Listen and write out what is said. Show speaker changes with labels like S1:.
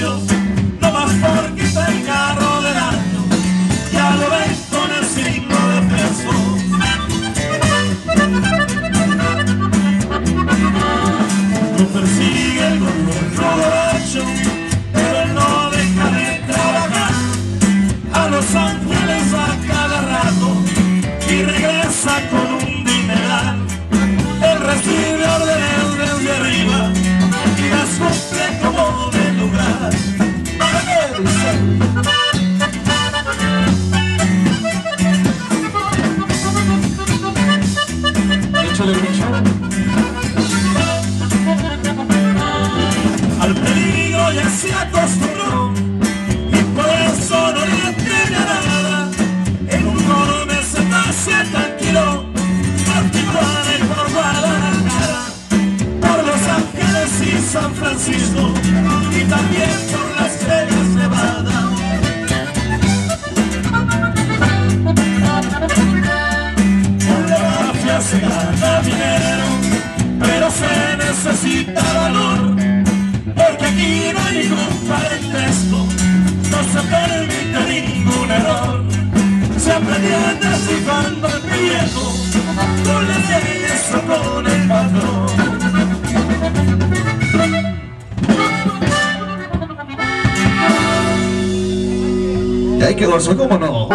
S1: borracho, no más porque está el carro del año, ya lo ven con el signo de peso. Lo persigue el gordo borracho, pero él no deja de trabajar. A Los Ángeles a cada rato y regresa con un dineral. Él recibe órdenes desde arriba y las cumple como de lugar.
S2: Échale mucho.
S1: Al peligro ya se acostumbró y por eso no le teme a nada. En un enorme se tranquilo, por Tijuana y por Guadalajara, por Los Ángeles y San Francisco y también por Las Vegas, Nevada. Con la mafia se gana dinero, pero se necesita valor, porque aquí no hay ningún parentesco, no se permite ningún error. Se aprende descifrando el viejo, con las leyes o con el patrón.
S2: Y ahí quedó eso, ¿cómo no?